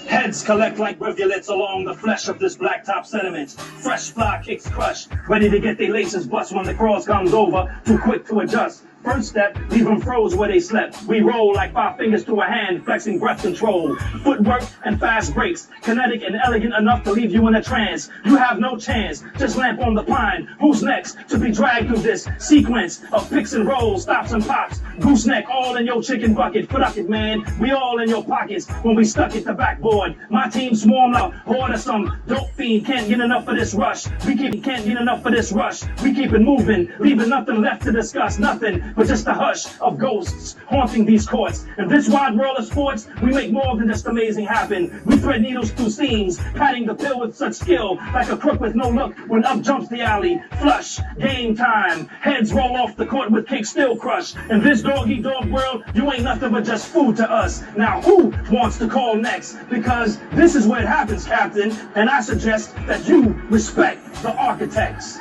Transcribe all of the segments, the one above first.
Heads collect like rivulets along the flesh of this blacktop sediment. Fresh fly kicks crush, ready to get their laces bust when the cross comes over, too quick to adjust. First step, leave them froze where they slept. We roll like 5 fingers to a hand, flexing breath control. Footwork and fast breaks, kinetic and elegant enough to leave you in a trance. You have no chance, just lamp on the pine. Who's next to be dragged through this sequence of picks and rolls, stops and pops? Gooseneck all in your chicken bucket, product it, man. We all in your pockets when we stuck at the backboard. My team swarmed out, horde of some dope fiend. Can't get enough of this rush. Can't get enough of this rush. We keep it moving, leaving nothing left to discuss, nothing but just the hush of ghosts haunting these courts. In this wide world of sports, we make more than just amazing happen. We thread needles through seams, patting the pill with such skill, like a crook with no look when up jumps the alley. Flush, game time, heads roll off the court with kicks still crush. In this dog-eat-dog world, you ain't nothing but just food to us. Now who wants to call next? Because this is where it happens, Captain, and I suggest that you respect the architects.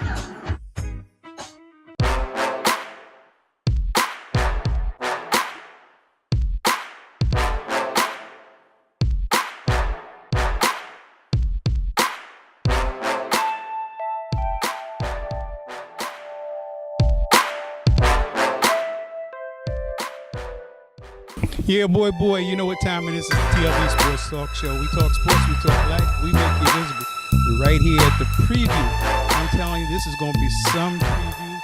Yeah, boy, you know what time it is. It's the TLB Sports Talk Show. We talk sports, we talk life, we make you visible. We're right here at the preview. I'm telling you, this is going to be some preview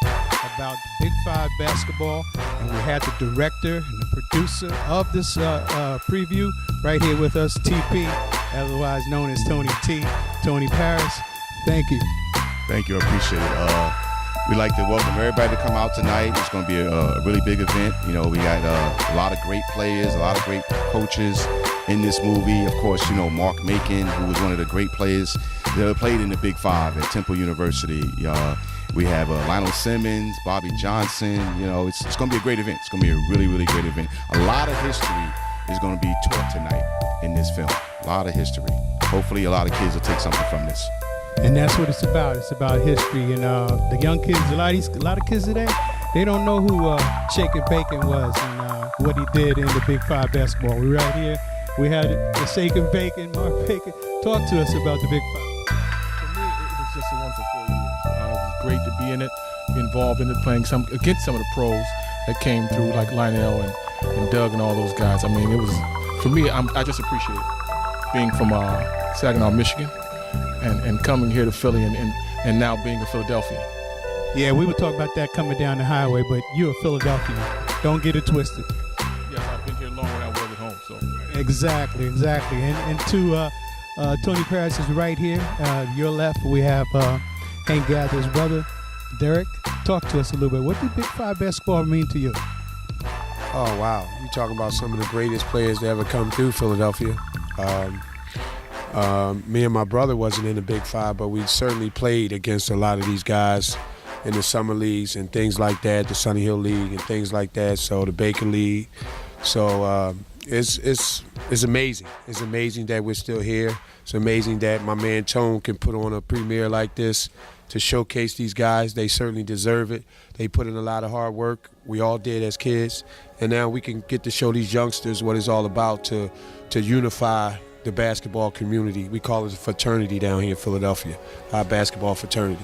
about the Big Five basketball. And we had the director and the producer of this preview right here with us, TP, otherwise known as Tony T, Tony Paris. Thank you. Thank you, I appreciate it. We'd like to welcome everybody to come out tonight. It's going to be a really big event. You know, we got a lot of great players, a lot of great coaches in this movie. Of course, you know, Mark Macon, who was one of the great players that played in the Big Five at Temple University. We have Lionel Simmons, Bobby Johnson. You know, it's going to be a great event. It's going to be a really, really great event. A lot of history is going to be taught tonight in this film. A lot of history. Hopefully, a lot of kids will take something from this. And that's what it's about. It's about history. And the young kids, a lot of kids today, they don't know who Shakin' Bacon was and what he did in the Big Five basketball. We're right here. We had the Shakin' Bacon, Mark Bacon. Talk to us about the Big Five. For me, it was just a wonderful 4 years. It was great to be in it, be involved in it, playing against some of the pros that came through, like Lionel and Doug and all those guys. I mean, it was, for me, I just appreciate it. Being from Saginaw, Michigan, and coming here to Philly and now being in Philadelphia. Yeah, we would talk about that coming down the highway, but you're a Philadelphian. Don't get it twisted. Yes, I've been here longer than I was at home. So Exactly. And to Tony Paris is right here. Your left, we have Hank Gather's brother, Derek. Talk to us a little bit. What did Big Five basketball mean to you? Oh, wow. You're talking about some of the greatest players to ever come through Philadelphia. Me and my brother wasn't in the Big Five, but we certainly played against a lot of these guys in the summer leagues and things like that, the Sunny Hill League and things like that, so the Baker League. So it's amazing. It's amazing that we're still here. It's amazing that my man Tone can put on a premiere like this to showcase these guys. They certainly deserve it. They put in a lot of hard work. We all did as kids. And now we can get to show these youngsters what it's all about to unify the basketball community. We call it a fraternity down here in Philadelphia, our basketball fraternity.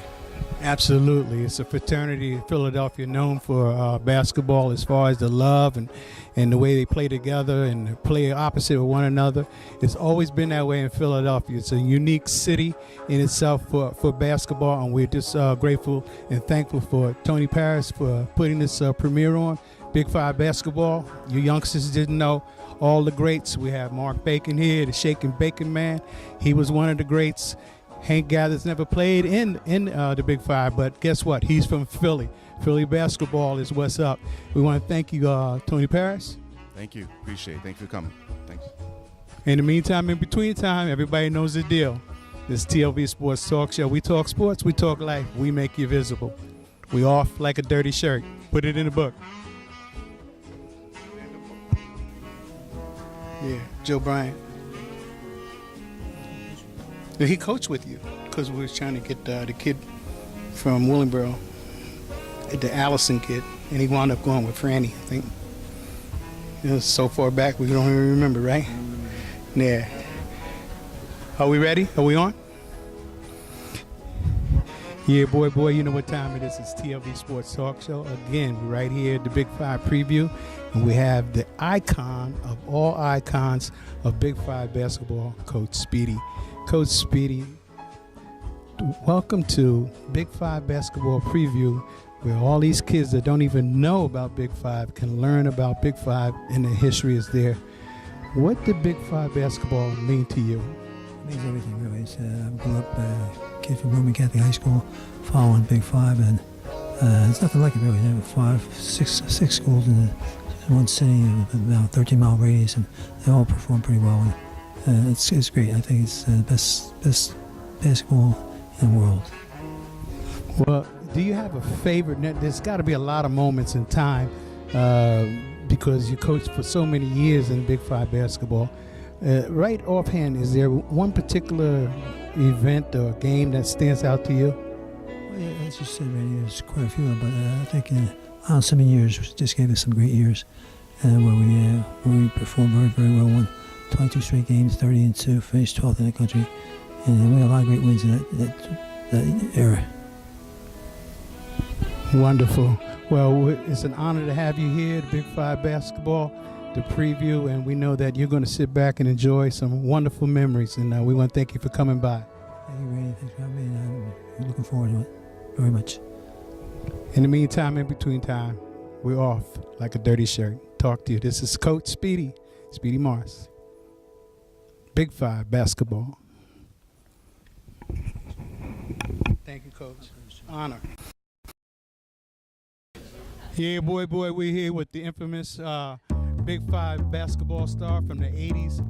Absolutely. It's a fraternity in Philadelphia known for basketball as far as the love and the way they play together and play opposite of one another. It's always been that way in Philadelphia. It's a unique city in itself for basketball, and we're just grateful and thankful for Tony Paris for putting this premiere on. Big Five basketball. You youngsters didn't know all the greats. We have Mark Bacon here, the Shakin' Bacon man. He was one of the greats. Hank Gather's never played in the Big Five, but guess what? He's from Philly. Philly basketball is what's up. We want to thank you, Tony Paris. Thank you. Appreciate it. Thank you for coming. Thanks. In the meantime, in between time, everybody knows the deal. This TLV Sports Talk Show. We talk sports, we talk life, we make you visible. We off like a dirty shirt. Put it in the book. Yeah, Joe Bryant. He coached with you because we were trying to get the kid from Willingboro, the Allison kid, and he wound up going with Franny, I think. It was so far back we don't even remember, right? Yeah. Are we ready? Are we on? Yeah, boy, you know what time it is. It's TLV Sports Talk Show. Again, we're right here at the Big Five preview, and we have the icon of all icons of Big Five basketball, Coach Speedy. Coach Speedy, welcome to Big Five basketball preview, where all these kids that don't even know about Big Five can learn about Big Five and the history is there. What did Big Five basketball mean to you? It means everything, really. I grew up kid from Roman Catholic High School, following Big Five, and it's nothing like it, really. There were six schools in one city, about 13-mile radius, and they all performed pretty well. And it's great. I think it's the best basketball in the world. Well, do you have a favorite? There's got to be a lot of moments in time because you coached for so many years in Big Five basketball. Right offhand, is there one particular event or game that stands out to you? Well, yeah, as you said, right, there's quite a few, but I think on 7 years just gave us some great years where we performed very, very well. Won 22 straight games, 30-2, finished 12th in the country, and we had a lot of great wins in that era. Wonderful. Well, it's an honor to have you here at Big Five basketball, the preview, and we know that you're going to sit back and enjoy some wonderful memories, and we want to thank you for coming by. Thank you, Randy. Thanks for having me. I'm looking forward to it very much. In the meantime, in between time, we're off like a dirty shirt. Talk to you. This is Coach Speedy Morris. Big Five basketball. Thank you, Coach. Honor. Yeah, boy, we're here with the infamous Big Five basketball star from the 80s.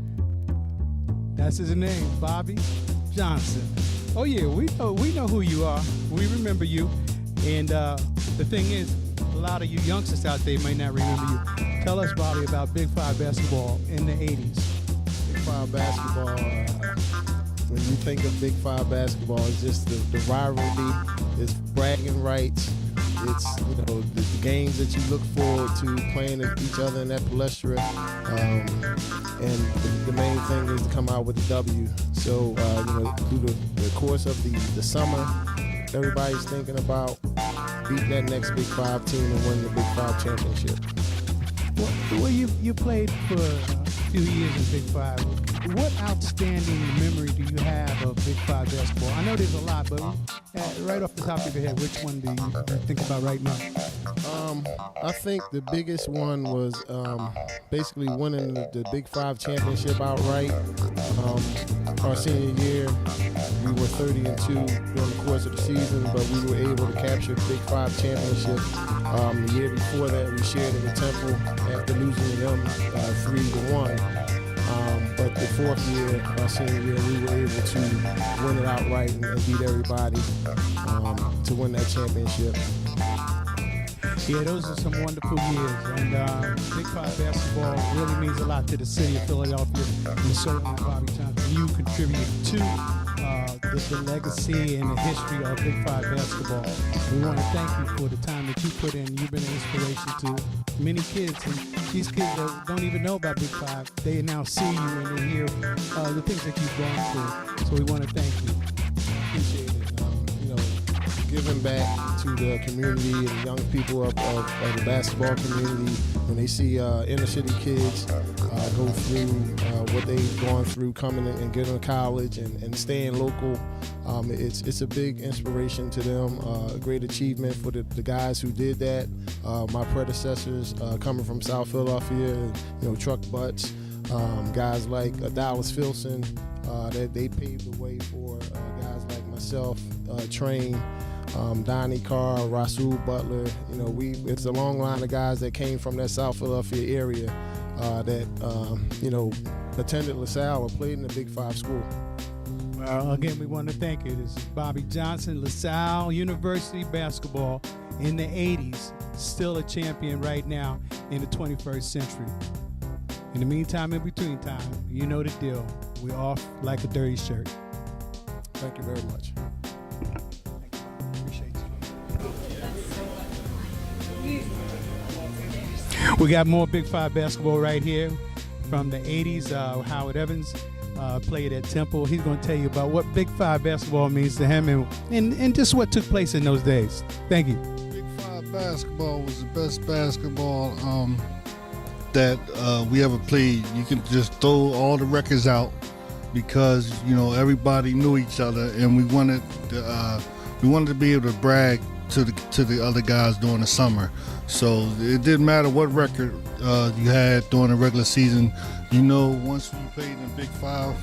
That's his name, Bobby Johnson. Oh yeah, we know who you are. We remember you. And the thing is, a lot of you youngsters out there may not remember you. Tell us, Bobby, about Big Five basketball in the 80s. Big Five basketball, when you think of Big Five basketball, it's just the rivalry, it's bragging rights, it's the games that you look forward to playing each other in that palestra, and the main thing is to come out with a W. So through the course of the summer, everybody's thinking about beating that next Big Five team and winning the Big Five championship. Well, you played for a few years in Big Five. What outstanding memory do you have of Big Five basketball? I know there's a lot, but right off the top of your head, which one do you think about right now? I think the biggest one was basically winning the Big Five championship outright. Our senior year, we were 30-2 during the course of the season, but we were able to capture the Big Five championship. The year before that, we shared in the Temple after losing to them 3-1. But the fourth year, our senior year, we were able to win it outright and beat everybody to win that championship. Yeah, those are some wonderful years, and Big Five basketball really means a lot to the city of Philadelphia, and certainly Bobby Johnson. You contribute to the legacy and the history of Big Five basketball. We want to thank you for the time that you put in. You've been an inspiration to many kids, and these kids that don't even know about Big Five, they now see you and they hear the things that you've gone through. So we want to thank you. Appreciate it. Giving back to the community and the young people of the basketball community when they see inner city kids go through what they've gone through coming and getting to college and staying local. It's a big inspiration to them, a great achievement for the guys who did that. My predecessors coming from South Philadelphia, truck butts, guys like Dallas Filson, that they paved the way for guys like myself, Train, Donnie Carr, Rasul Butler. It's a long line of guys that came from that South Philadelphia area that attended LaSalle or played in the Big Five school. Well, again, we want to thank you. This is Bobby Johnson, LaSalle University basketball in the 80s, still a champion right now in the 21st century. In the meantime, in between time, you know the deal. We're off like a dirty shirt. Thank you very much. We got more Big Five basketball right here from the 80s. Howard Evans played at Temple. He's going to tell you about what Big Five basketball means to him and just what took place in those days. Thank you. Big Five basketball was the best basketball that we ever played. You can just throw all the records out because everybody knew each other, and we wanted to be able to brag to the other guys during the summer. So it didn't matter what record you had during the regular season. Once we played in the Big Five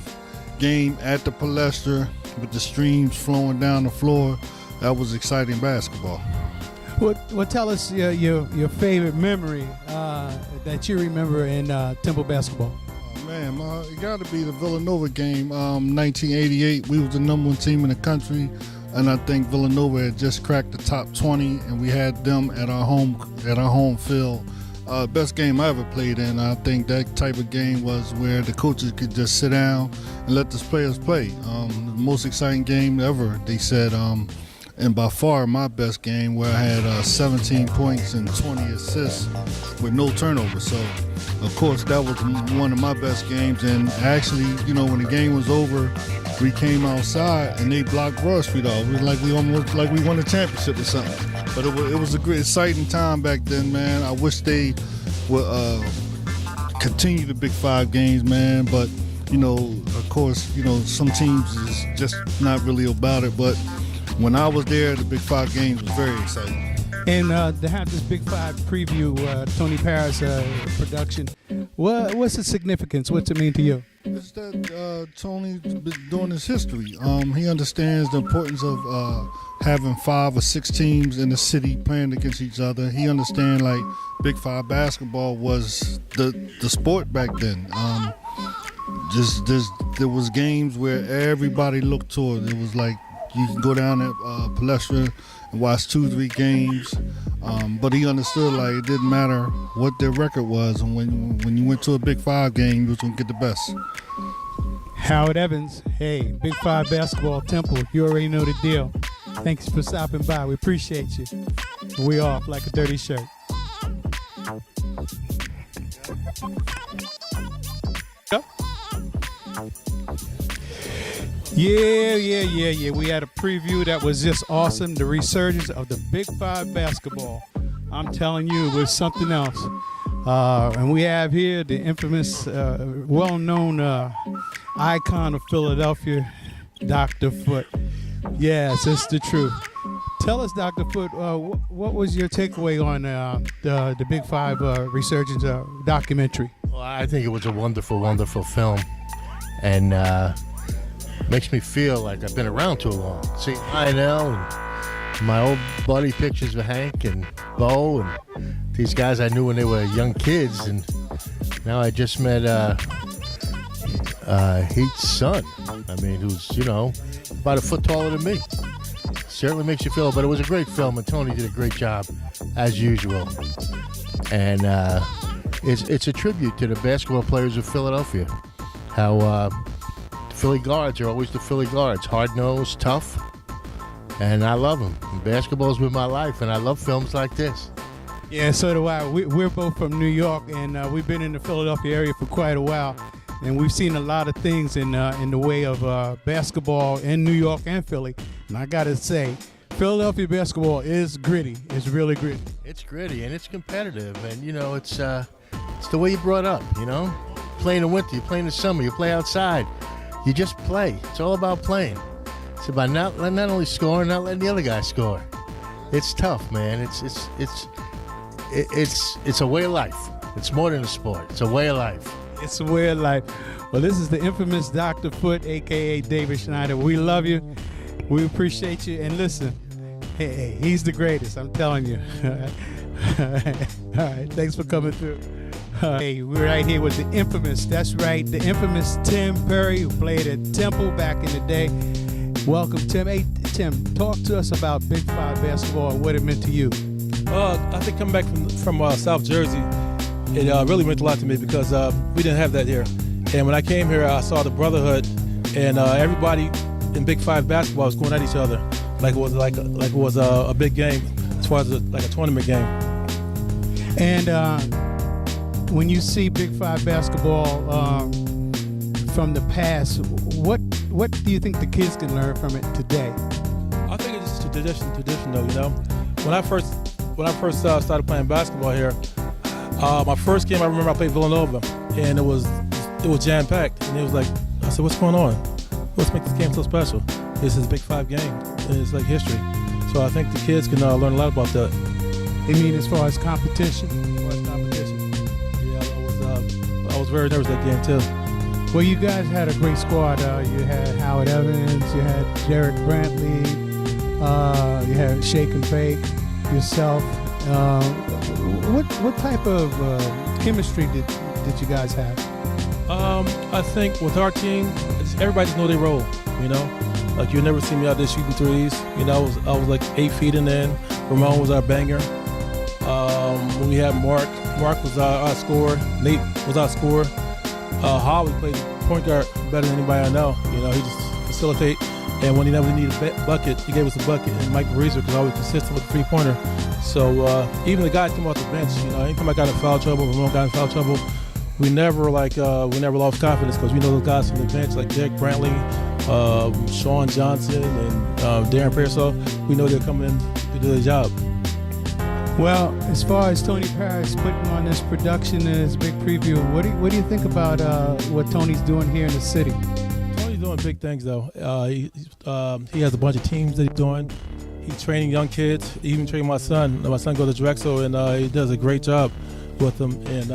game at the Palestra with the streams flowing down the floor, that was exciting basketball. Well, tell us your favorite memory that you remember in Temple basketball. Man, it got to be the Villanova game, 1988. We was the number one team in the country, and I think Villanova had just cracked the top 20, and we had them at our home field. Best game I ever played in. I think that type of game was where the coaches could just sit down and let the players play. The most exciting game ever, they said. And by far my best game, where I had 17 points and 20 assists with no turnovers. So, of course, that was one of my best games. And actually, when the game was over, we came outside and they blocked Broad Street off. It was almost like we won a championship or something. But it was a great, exciting time back then, man. I wish they would continue the Big Five games, man. But, of course, some teams is just not really about it. But when I was there, the Big Five games was very exciting. And to have this Big Five preview, Tony Parris production, what's the significance? What's it mean to you? It's that Tony's been doing his history. He understands the importance of having 5 or 6 teams in the city playing against each other. He understands like Big Five basketball was the sport back then. There was games where everybody looked toward. It was like you can go down at Palestra and watch 2-3 games. But he understood like it didn't matter what their record was, and when you went to a Big Five game, you was gonna get the best. Howard Evans, hey, Big Five basketball, Temple, you already know the deal. Thanks for stopping by. We appreciate you. We off like a dirty shirt. Go. Yeah. We had a preview that was just awesome. The resurgence of the Big Five basketball. I'm telling you, it was something else. And we have here the infamous, well-known icon of Philadelphia, Dr. Foote. Yes, it's the truth. Tell us, Dr. Foote, what was your takeaway on the Big Five Resurgence documentary? Well, I think it was a wonderful, wonderful film. And makes me feel like I've been around too long. See Lionel and my old buddy pictures with Hank and Bo and these guys I knew when they were young kids, and now I just met Heat's son. I mean, who's about a foot taller than me. Certainly makes you feel, but it was a great film, and Tony did a great job as usual. And it's a tribute to the basketball players of Philadelphia. How Philly guards are always the Philly guards, hard-nosed, tough, and I love them. Basketball's been my life, and I love films like this. Yeah, so do I. We're both from New York, and we've been in the Philadelphia area for quite a while, and we've seen a lot of things in the way of basketball in New York and Philly. And I gotta say, Philadelphia basketball is gritty. It's really gritty. It's gritty and it's competitive, and it's the way you brought up. Play in the winter, you play in the summer, you play outside. You just play. It's all about playing. It's about not only scoring, not letting the other guy score. It's tough, man. It's a way of life. It's more than a sport. It's a way of life. It's a way of life. Well, this is the infamous Dr. Foote, a.k.a. David Schneider. We love you. We appreciate you. And listen, hey, he's the greatest. I'm telling you. All right. Thanks for coming through. Hey, we're right here with the infamous, that's right, the infamous Tim Perry, who played at Temple back in the day. Welcome, Tim. Hey, Tim, talk to us about Big Five basketball and what it meant to you. I think coming back from South Jersey, it really meant a lot to me because we didn't have that here. And when I came here, I saw the brotherhood, and everybody in Big Five basketball was going at each other like it was a big game, as far as like a tournament game. And when you see Big Five basketball from the past. What do you think the kids can learn from it today? I think it's just tradition though, you know. When I first started playing basketball here, my first game I remember I played Villanova, and it was jam-packed, and it was like, I said, what's going on? What's make this game so special? This is a Big 5 game, and it's like history. So I think the kids can learn a lot about that. You mean as far as competition? Yeah, I was very nervous that game too. Well, you guys had a great squad. You had Howard Evans, you had Derek Brantley, you had Shake and Bake, yourself. What type of chemistry did you guys have? I think with our team, everybody just know their role, you know? Like, you'll never see me out there shooting threes. You know, I was like 8 feet in then. Ramon was our banger. When we had Mark was our scorer. Nate was our scorer. Holly played point guard better than anybody I know. You know, he just facilitate. And when he never needed a bucket, he gave us a bucket. And Mike Resurgence was always consistent with the three-pointer. So even the guys come off the bench, you know, anytime I got in foul trouble, Ramon got in foul trouble, we never lost confidence because we know those guys from the bench like Derek Brantley, Sean Johnson, and Darren Pearsall. We know they're coming in to do their job. Well, as far as Tony Paris putting on this production and his big preview, what do you think about what Tony's doing here in the city? Tony's doing big things though. He has a bunch of teams that he's doing. He's training young kids, even training my son. My son goes to Drexel, and he does a great job with them. And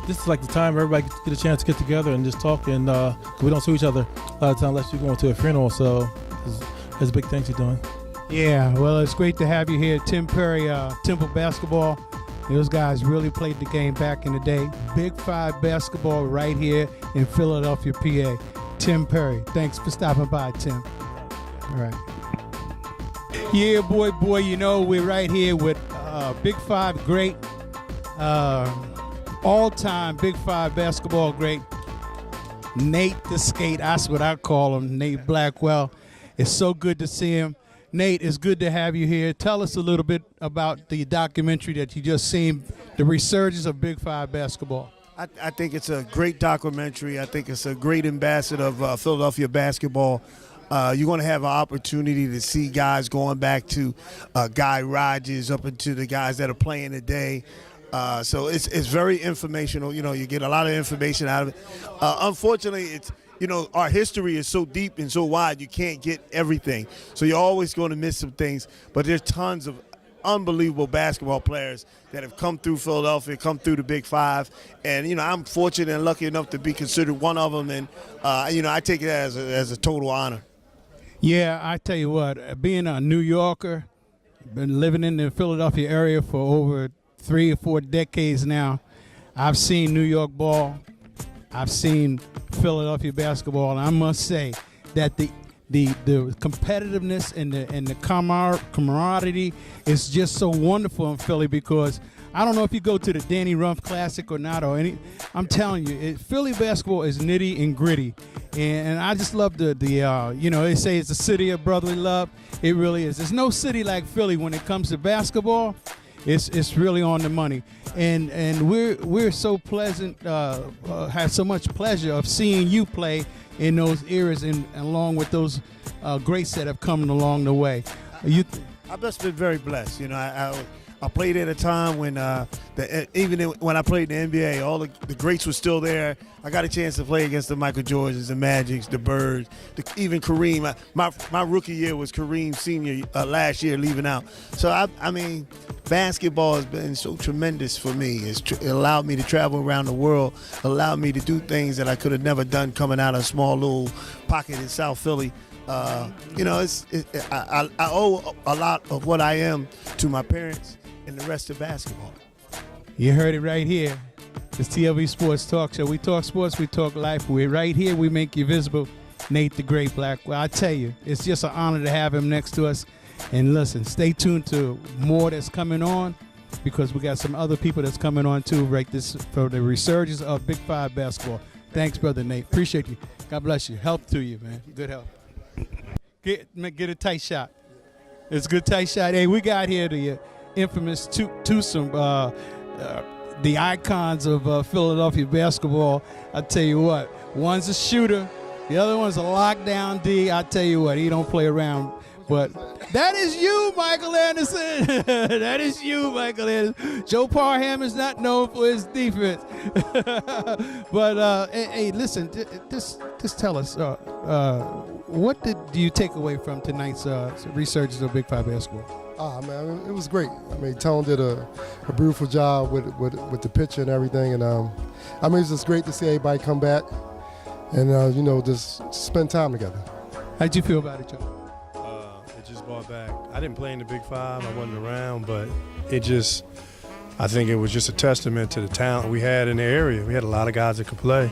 this is like the time everybody get a chance to get together and just talk. And we don't see each other a lot of times unless you're going to a funeral. So there's big things he's doing. Yeah, well, it's great to have you here. Tim Perry, Temple Basketball. Those guys really played the game back in the day. Big 5 basketball right here in Philadelphia, PA. Tim Perry. Thanks for stopping by, Tim. All right. Yeah, boy, you know, we're right here with Big 5 great, all-time Big 5 basketball great, Nate the Skate. That's what I call him, Nate Blackwell. It's so good to see him. Nate, it's good to have you here. Tell us a little bit about the documentary that you just seen, The Resurgence of Big 5 Basketball. I think it's a great documentary. I think it's a great ambassador of Philadelphia basketball. You're going to have an opportunity to see guys going back to Guy Rogers up into the guys that are playing today. So it's very informational. You know, you get a lot of information out of it. Unfortunately, our history is so deep and so wide, you can't get everything. So you're always going to miss some things. But there's tons of unbelievable basketball players that have come through Philadelphia, come through the Big 5. And, I'm fortunate and lucky enough to be considered one of them. And, I take it as a total honor. Yeah, I tell you what, being a New Yorker, been living in the Philadelphia area for over 3 or 4 decades now, I've seen New York ball. I've seen Philadelphia basketball, and I must say that the competitiveness and the camaraderie is just so wonderful in Philly, because I don't know if you go to the Danny Rumpf Classic or not, I'm telling you, Philly basketball is nitty and gritty, and I just love they say it's a city of brotherly love. It really is. There's no city like Philly when it comes to basketball. It's really on the money, and we're so pleasant, have so much pleasure of seeing you play in those eras, and along with those greats that have come along the way. I've just been very blessed. I played at a time when even when I played in the NBA, all the greats were still there. I got a chance to play against the Michael Jordans, the Magics, the Birds, even Kareem. My rookie year was Kareem senior last year, leaving out. So, I mean, basketball has been so tremendous for me. It allowed me to travel around the world, allowed me to do things that I could have never done coming out of a small little pocket in South Philly. I owe a lot of what I am to my parents and the rest of basketball. You heard it right here. It's TLV Sports Talk Show. We talk sports, we talk life. We're right here. We make you visible. Nate the Great Blackwell. I tell you, it's just an honor to have him next to us. And listen, stay tuned to more that's coming on, because we got some other people that's coming on too, right? This for the resurgence of Big 5 basketball. Thanks, Brother Nate. Appreciate you. God bless you. Health to you, man. Good health. Get a tight shot. It's a good tight shot. Hey, we got here the infamous twosome, the icons of Philadelphia basketball. I tell you what, One's a shooter. The other one's a lockdown D. I tell you what, he don't play around. But that is you, Michael Anderson. That is you, Michael Anderson. Joe Parham is not known for his defense. But hey, listen, just tell us, what do you take away from tonight's Resurgence of Big Five basketball? Man, it was great. I mean, Tone did a beautiful job with the picture and everything, and I mean, it's just great to see everybody come back and just spend time together. How'd you feel about it, Joe? It just brought back. I didn't play in the Big Five. I wasn't around, but I think it was just a testament to the talent we had in the area. We had a lot of guys that could play,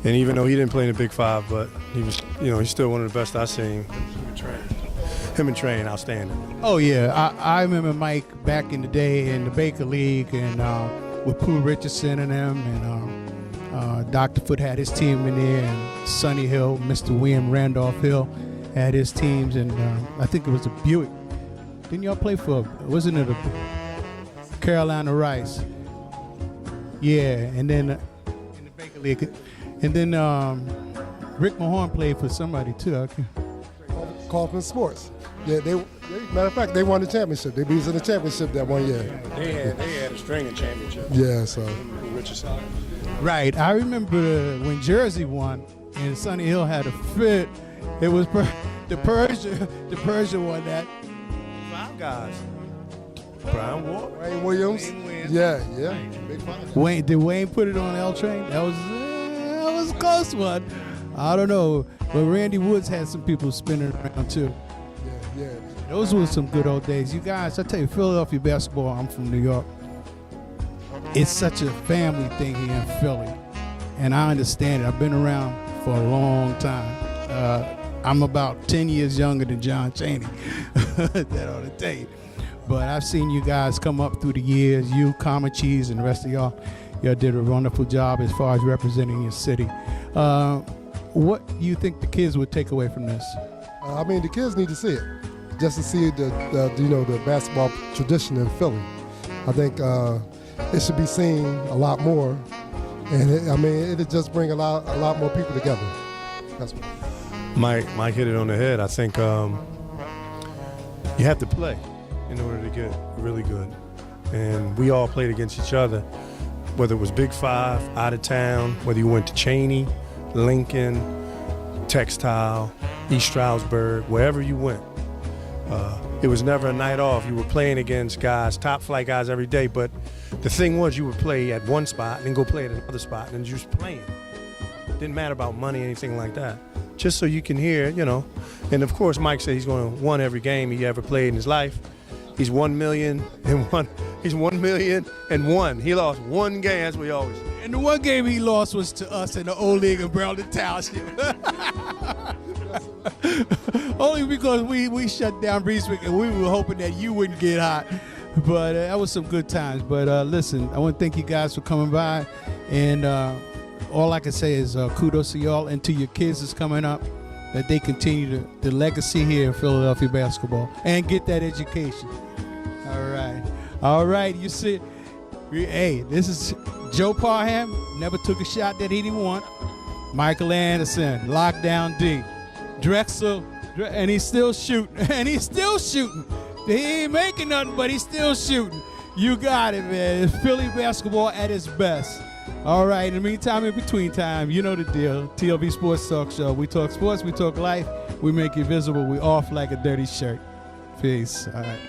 and even though he didn't play in the Big Five, but he was, he's still one of the best I've seen. Him and Train, outstanding. Oh yeah, I remember Mike back in the day in the Baker League, and with Pooh Richardson and them, and Dr. Foote had his team in there, and Sonny Hill, Mr. William Randolph Hill had his teams, and I think it was a Buick. Didn't y'all play for? Wasn't it a Carolina Rice? Yeah, and then in the Baker League, and then Rick Mahorn played for somebody too. Kaufman Sports. Yeah, matter of fact, they won the championship. They beat us in the championship that one year. They had a string of championships. Yeah, so. Richardson. Right. I remember when Jersey won and Sonny Hill had a fit. It was the Persia won that. 5 guys. Brian Ward. Wayne Williams. Yeah. Big five. Did Wayne put it on L Train? That was a close one. I don't know. But Randy Woods had some people spinning around too. Yeah. Those were some good old days. You guys, I tell you, Philadelphia basketball, I'm from New York. It's such a family thing here in Philly. And I understand it. I've been around for a long time. I'm about 10 years younger than John Chaney. That ought to tell you. But I've seen you guys come up through the years, you, Common Cheese, and the rest of y'all. Y'all did a wonderful job as far as representing your city. What do you think the kids would take away from this? I mean, the kids need to see it, just to see the basketball tradition in Philly. I think it should be seen a lot more, and it'll just bring a lot more people together. That's what. Mike hit it on the head. I think you have to play in order to get really good, and we all played against each other, whether it was Big Five, out of town, whether you went to Cheney, Lincoln, Textile, East Stroudsburg, wherever you went. It was never a night off. You were playing against guys, top flight guys every day, but the thing was you would play at one spot and then go play at another spot and just playing. Didn't matter about money or anything like that. Just so you can hear, And of course, Mike said he's going to win every game he ever played in his life. He's 1,000,001. He's 1,000,001. He lost one game, that's what he always said. And the one game he lost was to us in the old league in Brownton Township. Only because we shut down Breeswick and we were hoping that you wouldn't get hot. But that was some good times. But listen, I want to thank you guys for coming by. And all I can say is kudos to y'all and to your kids that's coming up, that they continue the legacy here in Philadelphia basketball and get that education. All right. You see, hey, this is Joe Parham. Never took a shot that he didn't want. Michael Anderson, lockdown D. Drexel, and he's still shooting. He ain't making nothing, but he's still shooting. You got it, man. It's Philly basketball at its best. All right, in the meantime, in between time, you know the deal. TLB Sports Talk Show. We talk sports, we talk life, we make you visible, we off like a dirty shirt. Peace. All right.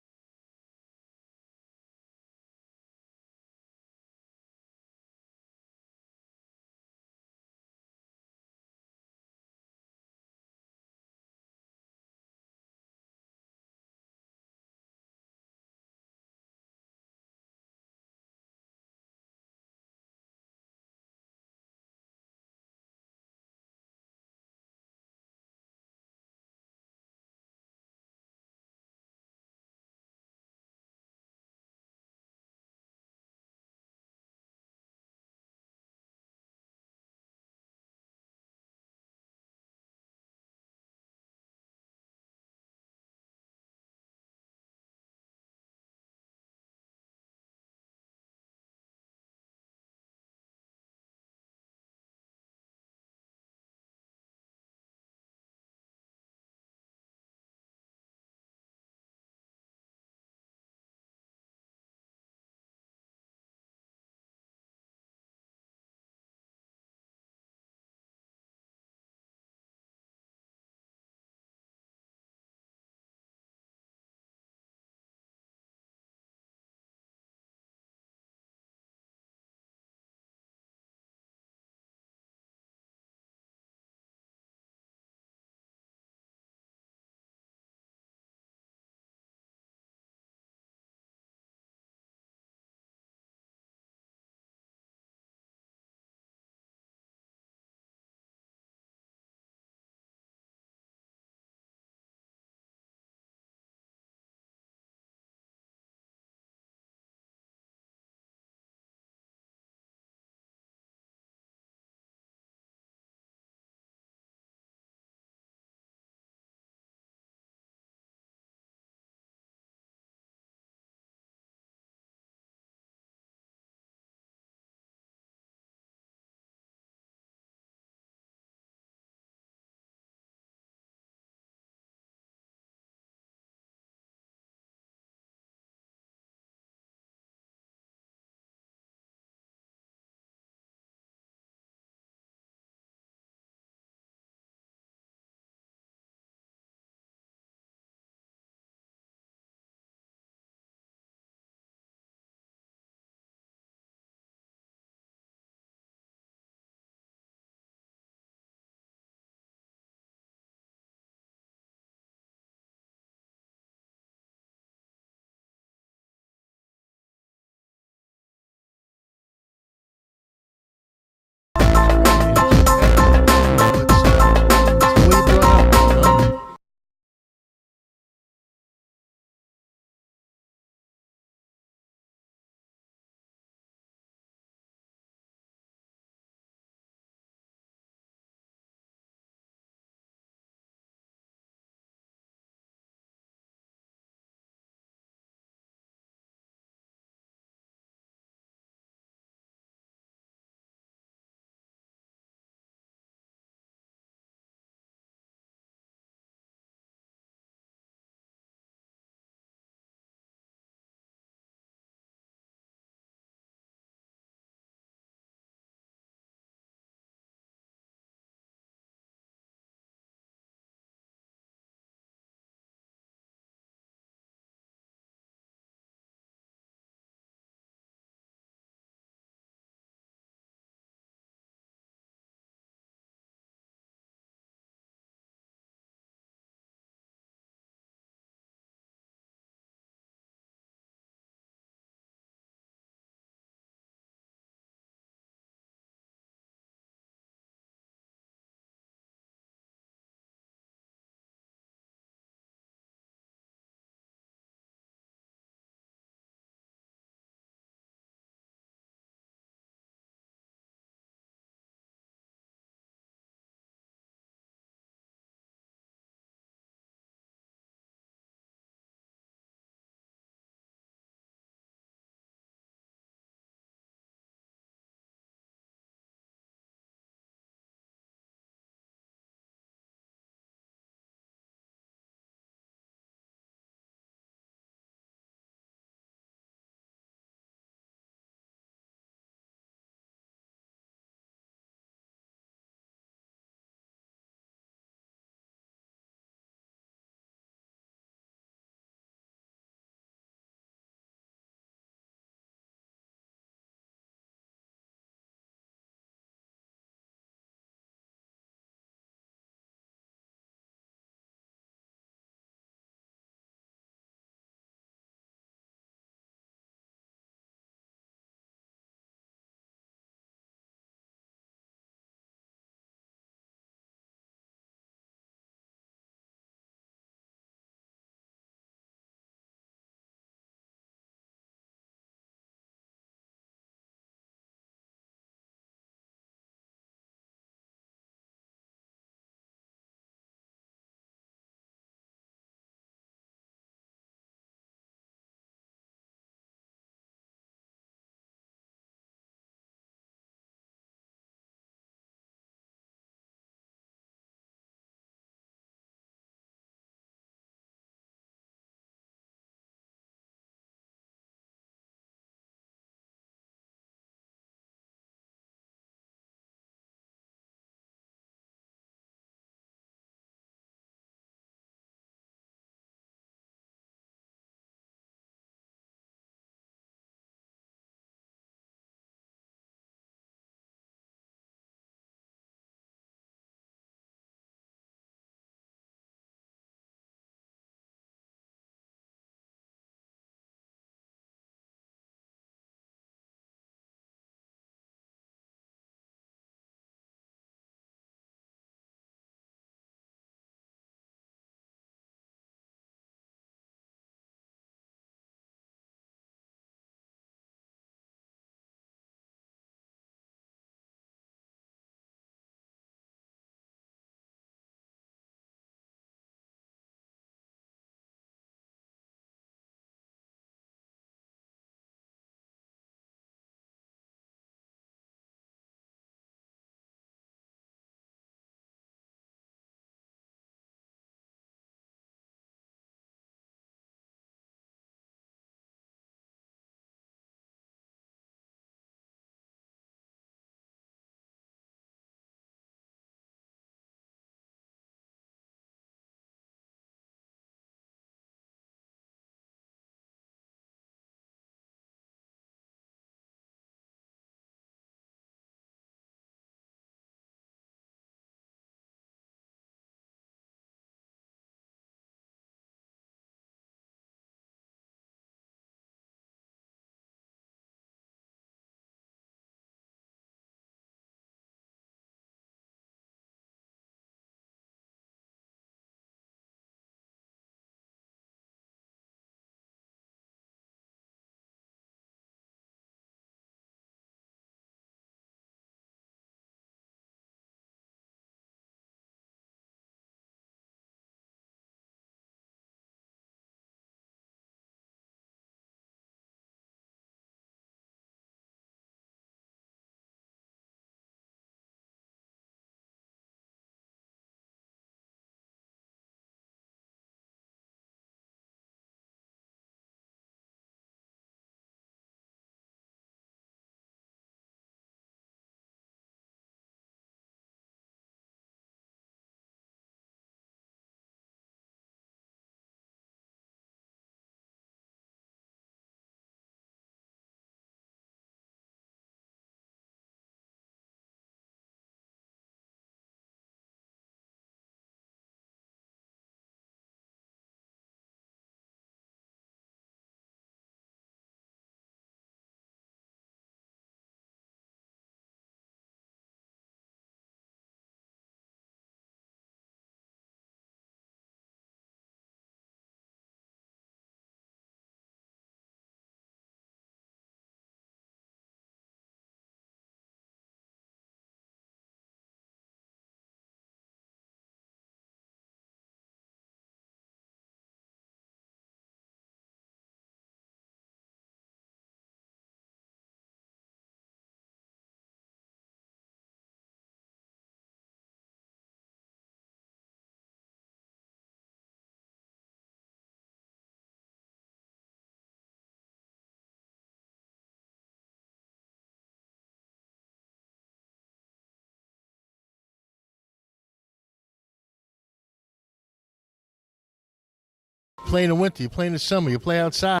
play in the winter, you play in the summer, you play outside.